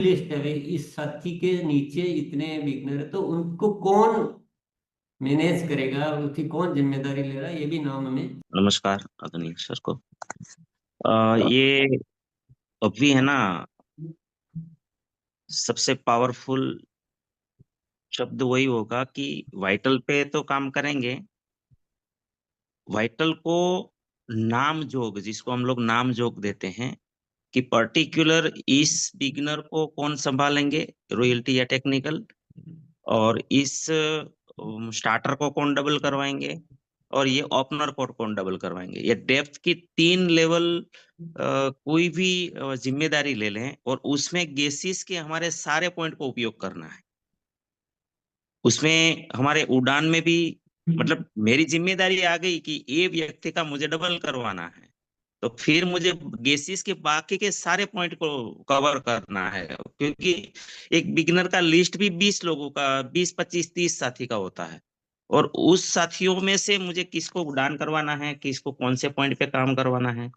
List है भाई, इस साथी के नीचे इतने बिगनर है, तो उनको कौन मैनेज करेगा, उसकी कौन जिम्मेदारी ले रहा है, ये भी नाम हमें। नमस्कार आदरणीय सर को। ये अभी है ना, सबसे पावरफुल शब्द वही होगा कि वाइटल पे तो काम करेंगे। वाइटल को नाम जोग, जिसको हम लोग नाम जोग देते हैं कि पर्टिकुलर इस बिगनर को कौन संभालेंगे, रॉयल्टी या टेक्निकल, और इस स्टार्टर को कौन डबल करवाएंगे, और ये ओपनर को कौन डबल करवाएंगे। ये डेप्थ की 3 लेवल कोई भी जिम्मेदारी ले लें, और उसमें गेसिस के हमारे सारे पॉइंट को उपयोग करना है। उसमें हमारे उड़ान में भी, मतलब मेरी जिम्मेदारी आ गई कि ये व्यक्ति का मुझे डबल करवाना है, तो फिर मुझे गेसिस के बाकी के सारे पॉइंट को कवर करना है, क्योंकि एक बिगिनर का लिस्ट भी 20 लोगों का, 20 25 30 साथी का होता है। और उस साथियों में से मुझे किसको उड़ान करवाना है, किसको कौन से पॉइंट पे काम करवाना है,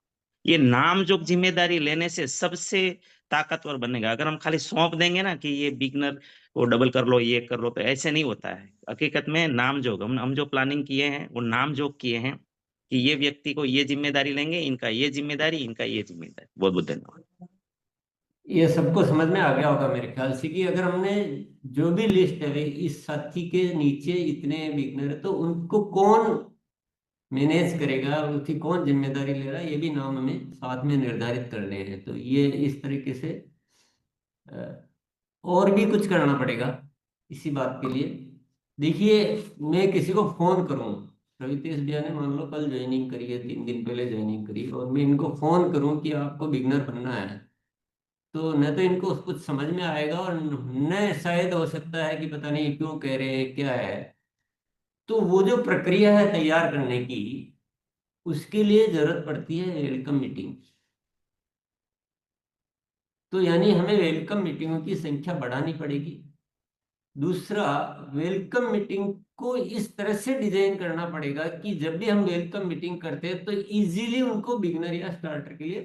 ये नाम जो जिम्मेदारी लेने से सबसे ताकतवर बनेगा। अगर हम खाली सौंप देंगे ना कि ये बिगनर को डबल कर लो, ये कर लो, तो ऐसे नहीं होता है। हकीकत में नाम जोग, हम जो प्लानिंग किए हैं वो नाम जोग किए हैं कि ये व्यक्ति को ये जिम्मेदारी लेंगे, इनका ये जिम्मेदारी, इनका ये जिम्मेदारी। बहुत बहुत धन्यवाद। ये सबको समझ में आ गया होगा मेरे ख्याल से कि अगर हमने जो भी लिस्ट है भाई, इस साथी के नीचे इतने बिगनर है, तो उनको कौन मैनेज करेगा, उसकी कौन जिम्मेदारी ले रहा है, ये भी नाम हमें साथ में निर्धारित करने हैं। तो ये इस तरीके से और भी कुछ करना पड़ेगा इसी बात के लिए। देखिए, मैं किसी को फोन करूं, रवितेश भैया ने मान लो कल ज्वाइनिंग करी है, 3 दिन पहले ज्वाइनिंग करी, और मैं इनको फोन करूं कि आपको बिगनर बनना है, तो न तो इनको कुछ समझ में आएगा, और न शायद हो सकता है कि पता नहीं क्यों कह रहे हैं, क्या है। तो वो जो प्रक्रिया है तैयार करने की, उसके लिए जरूरत पड़ती है वेलकम मीटिंग। तो यानी हमें वेलकम मीटिंगों की संख्या बढ़ानी पड़ेगी। दूसरा, वेलकम मीटिंग को इस तरह से डिजाइन करना पड़ेगा कि जब भी हम वेलकम मीटिंग करते हैं तो इजीली उनको बिगनर या स्टार्टर के लिए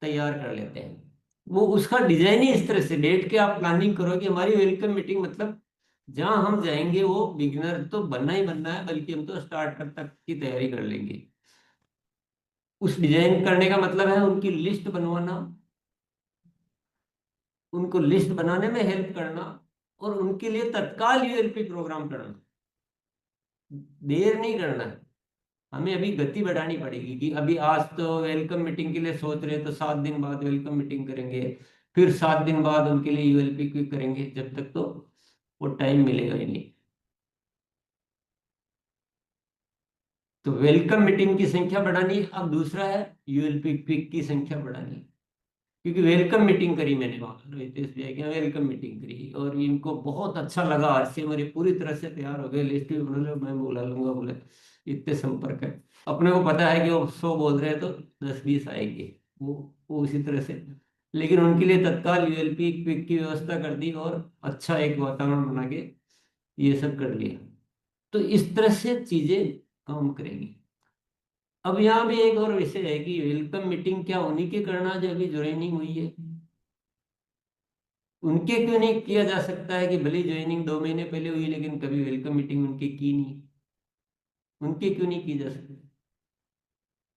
तैयार कर लेते हैं। वो उसका डिजाइन ही इस तरह से बैठ के आप प्लानिंग करो कि हमारी वेलकम मीटिंग मतलब जहां हम जाएंगे वो बिगनर तो बनना ही बनना है, बल्कि हम तो स्टार्टर तक की तैयारी कर लेंगे। उस डिजाइन करने का मतलब है उनकी लिस्ट बनवाना, उनको लिस्ट बनाने में हेल्प करना, और उनके लिए तत्काल यूएलपी प्रोग्राम करना। देर नहीं करना है, हमें अभी गति बढ़ानी पड़ेगी कि अभी आज तो वेलकम मीटिंग के लिए सोच रहे हैं, तो 7 दिन बाद वेलकम मीटिंग करेंगे, फिर 7 दिन बाद उनके लिए यूएलपी क्विक करेंगे, जब तक तो वो टाइम मिलेगा ही नहीं। तो वेलकम मीटिंग की संख्या बढ़ानी। अब दूसरा है यूएलपी क्विक की संख्या बढ़ानी, क्योंकि वेलकम मीटिंग करी मैंने वहां रितेश भैया के यहाँ, वेलकम मीटिंग करी और इनको बहुत अच्छा लगा। आरसी हमारी पूरी तरह से तैयार हो गए, लिस्ट भी बना लो, मैं बुला लूंगा, बोले इतने संपर्क है। अपने को पता है कि वो 100 बोल रहे हैं तो 10 20 आएंगे, वो उसी तरह से। लेकिन उनके लिए तत्काल यूएलपी क्विक की व्यवस्था कर दी, और अच्छा एक वातावरण बना के ये सब कर लिया। तो इस तरह से चीजें काम करेंगी। अब यहाँ भी एक और विषय है कि वेलकम मीटिंग क्या उन्हीं के करना जो अभी ज्वाइनिंग हुई है, उनके क्यों नहीं किया जा सकता है कि भले ज्वाइनिंग 2 महीने पहले हुई लेकिन कभी वेलकम मीटिंग उनकी की नहीं, उनके क्यों नहीं की जा सकती।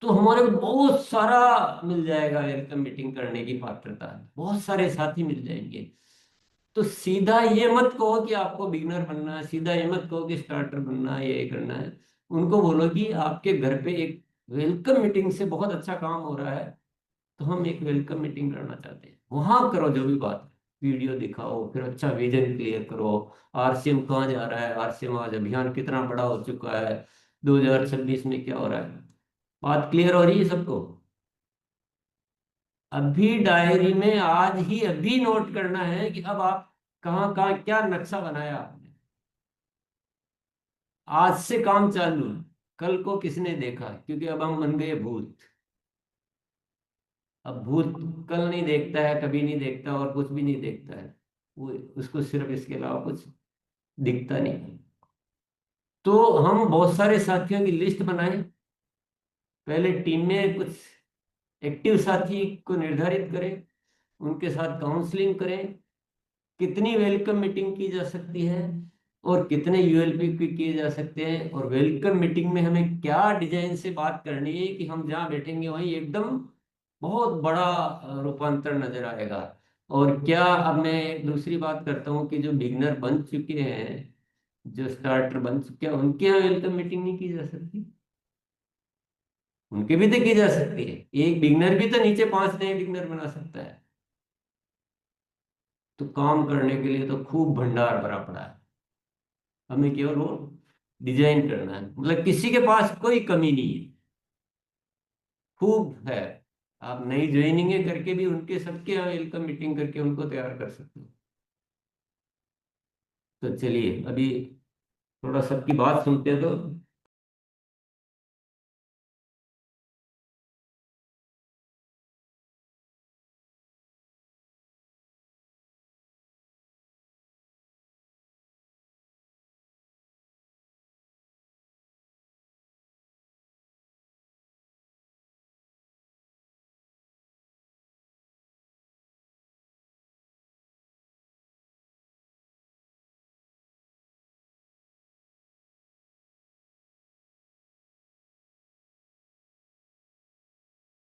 तो हमारे को बहुत सारा मिल जाएगा, वेलकम मीटिंग करने की पात्रता, बहुत सारे साथी मिल जाएंगे। तो सीधा ये मत कहो कि आपको बिगनर बनना है, सीधा ये मत कहो कि स्टार्टर बनना है, ये करना है। उनको बोलो कि आपके घर पे एक वेलकम मीटिंग से बहुत अच्छा काम हो रहा है, तो हम एक वेलकम मीटिंग करना चाहते हैं, वहां करो जो भी बात, वीडियो दिखाओ, फिर अच्छा विजन क्लियर करो। आरसीएम कहाँ जा रहा है, आरसीएम आज अभियान कितना बड़ा हो चुका है, 2026 में क्या हो रहा है, बात क्लियर हो रही है सबको। अभी डायरी में आज ही अभी नोट करना है कि अब आप कहाँ कहाँ क्या नक्शा बनाया आपने। आज से काम चालू है, कल को किसने देखा, क्योंकि अब हम बन गए भूत। अब भूत कल नहीं देखता है, कभी नहीं देखता, और कुछ भी नहीं देखता है, वो उसको सिर्फ इसके अलावा कुछ दिखता नहीं। तो हम बहुत सारे साथियों की लिस्ट बनाएं, पहले टीम में कुछ एक्टिव साथी को निर्धारित करें, उनके साथ काउंसलिंग करें, कितनी वेलकम मीटिंग की जा सकती है, और कितने यूएलपी किए जा सकते हैं, और वेलकम मीटिंग में हमें क्या डिजाइन से बात करनी है कि हम जहाँ बैठेंगे वहीं एकदम बहुत बड़ा रूपांतर नजर आएगा। और क्या, अब मैं एक दूसरी बात करता हूँ कि जो बिगनर बन चुके हैं, जो स्टार्टर बन चुके हैं, उनके यहाँ वेलकम मीटिंग नहीं की जा सकती? उनकी भी तो की जा सकती है। एक बिगनर भी तो नीचे 5 नए बिगनर बना सकता है। तो काम करने के लिए तो खूब भंडार भरा पड़ा है। हमें केवल वो डिजाइन करना है, मतलब किसी के पास कोई कमी नहीं है, खूब है। आप नई ज्वाइनिंग करके भी उनके सबके यहाँ वेलकम मीटिंग करके उनको तैयार कर सकते हो। तो चलिए अभी थोड़ा सबकी बात सुनते हैं तो